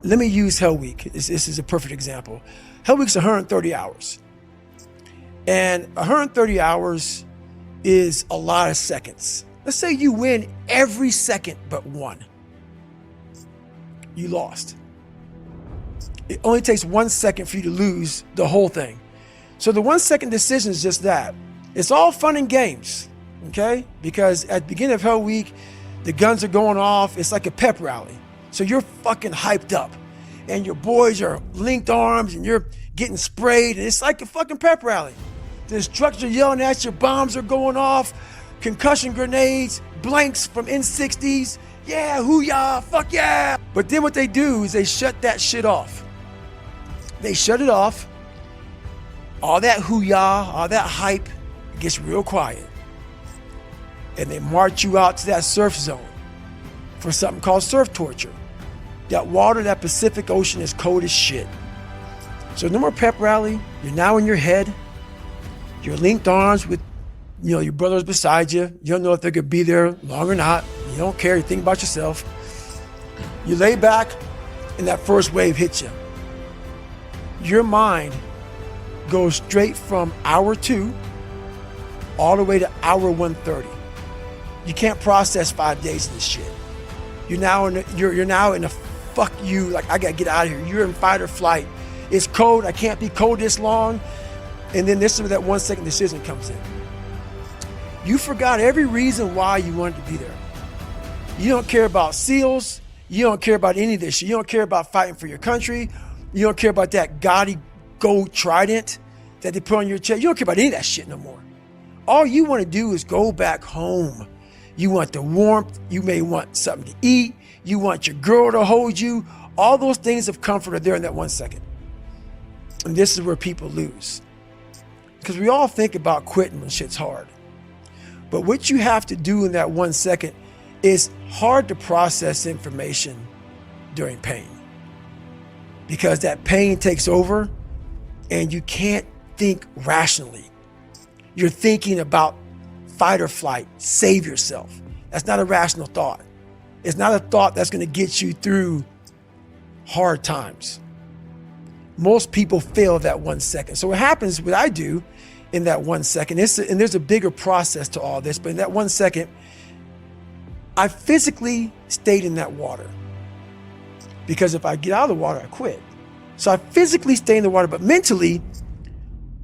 let me use Hell Week. This is a perfect example. Hell Week's 130 hours. And 130 hours is a lot of seconds. Let's say you win every second but one. You lost. It only takes 1 second for you to lose the whole thing. So the 1 second decision is just that. It's all fun and games, okay? Because at the beginning of Hell Week, the guns are going off. It's like a pep rally. So you're fucking hyped up and your boys are linked arms and you're getting sprayed and it's like a fucking pep rally. The instructors are yelling at you, bombs are going off, concussion grenades, blanks from N60s. Yeah, hoo-yah, fuck yeah. But then what they do is they shut that shit off. They shut it off. All that hoo-yah, all that hype gets real quiet. And they march you out to that surf zone for something called surf torture. That water, that Pacific Ocean is cold as shit. So no more pep rally. You're now in your head. You're linked arms with, your brothers beside you. You don't know if they're gonna be there long or not. You don't care. You think about yourself. You lay back, and that first wave hits you. Your mind goes straight from hour 2 all the way to hour 130. You can't process 5 days of this shit. You're now in a fuck you, like I gotta get out of here. You're in fight or flight. It's cold. I can't be cold this long. And then this is where that 1 second decision comes in. You forgot every reason why you wanted to be there. You don't care about SEALs. You don't care about any of this shit. You don't care about fighting for your country. You don't care about that gaudy gold trident that they put on your chest. You don't care about any of that shit no more. All you want to do is go back home. You want the warmth. You may want something to eat. You want your girl to hold you. All those things of comfort are there in that 1 second. And this is where people lose. Because we all think about quitting when shit's hard. But what you have to do in that 1 second is hard to process information during pain. Because that pain takes over and you can't think rationally. You're thinking about fight or flight, save yourself. That's not a rational thought. It's not a thought that's going to get you through hard times. Most people fail that 1 second. So what happens, what I do in that 1 second, and there's a bigger process to all this, but in that 1 second, I physically stayed in that water. Because if I get out of the water, I quit. So I physically stay in the water, but mentally,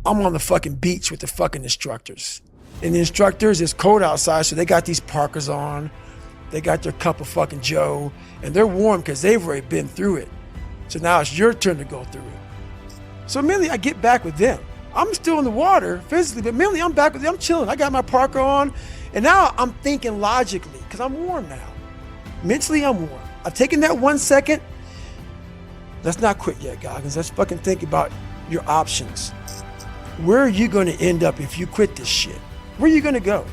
I'm on the fucking beach with the fucking instructors. And the instructors, it's cold outside, so they got these parkas on. They got their cup of fucking Joe, and they're warm because they've already been through it. So now it's your turn to go through it. So mentally, I get back with them. I'm still in the water physically, but mentally, I'm back with them. I'm chilling. I got my parka on, and now I'm thinking logically because I'm warm now. Mentally, I'm warm. I've taken that 1 second. Let's not quit yet, Goggins. Let's fucking think about your options. Where are you going to end up if you quit this shit? Where are you going to go?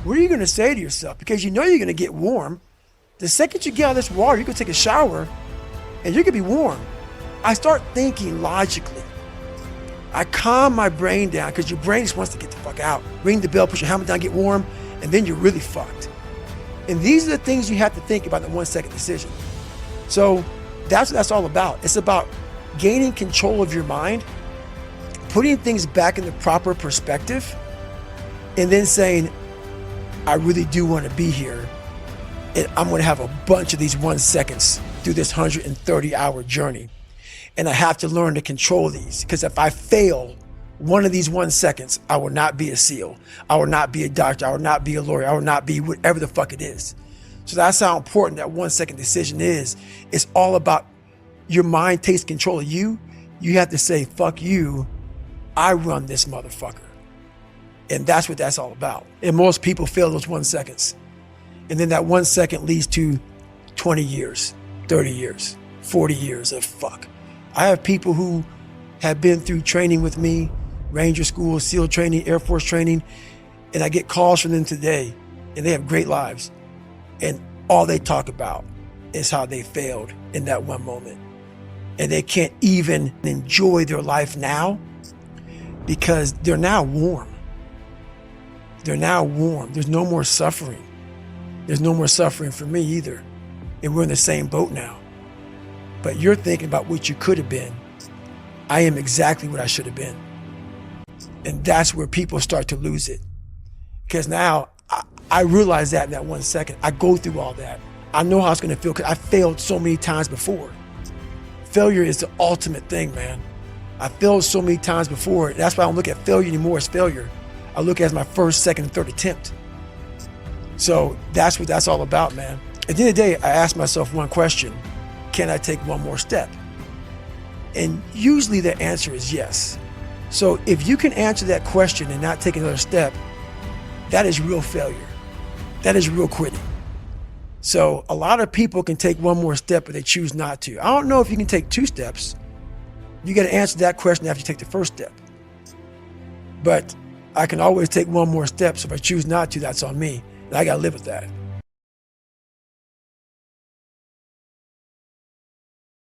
What are you going to say to yourself? Because you know you're going to get warm. The second you get out of this water, you're going to take a shower, and you're going to be warm. I start thinking logically. I calm my brain down because your brain just wants to get the fuck out. Ring the bell, put your helmet down, get warm, and then you're really fucked. And these are the things you have to think about in the 1 second decision. So that's what that's all about. It's about gaining control of your mind, putting things back in the proper perspective, and then saying, I really do want to be here. And I'm going to have a bunch of these 1 seconds through this 130-hour journey. And I have to learn to control these, because if I fail one of these 1 seconds, I will not be a SEAL. I will not be a doctor. I will not be a lawyer. I will not be whatever the fuck it is. So that's how important that 1 second decision is. It's all about your mind takes control of you. You have to say, fuck you. I run this motherfucker. And that's what that's all about. And most people fail those 1 seconds. And then that 1 second leads to 20 years, 30 years, 40 years of fuck. I have people who have been through training with me, Ranger School, SEAL training, Air Force training, and I get calls from them today, and they have great lives. And all they talk about is how they failed in that one moment. And they can't even enjoy their life now because they're now warm. They're now warm. There's no more suffering. There's no more suffering for me either. And we're in the same boat now. but you're thinking about what you could have been. I am exactly what I should have been. And that's where people start to lose it. Because now I realize that in that 1 second. I go through all that. I know how it's going to feel because I failed so many times before. Failure is the ultimate thing, man. I failed so many times before. That's why I don't look at failure anymore as failure. I look at it as my first, second, and third attempt. So that's what that's all about, man. At the end of the day, I ask myself one question: can I take one more step? And usually the answer is yes. So if you can answer that question and not take another step, that is real failure. That is real quitting. So a lot of people can take one more step, but they choose not to. I don't know if you can take 2 steps. You got to answer that question after you take the first step. But I can always take one more step. So if I choose not to, that's on me. And I got to live with that.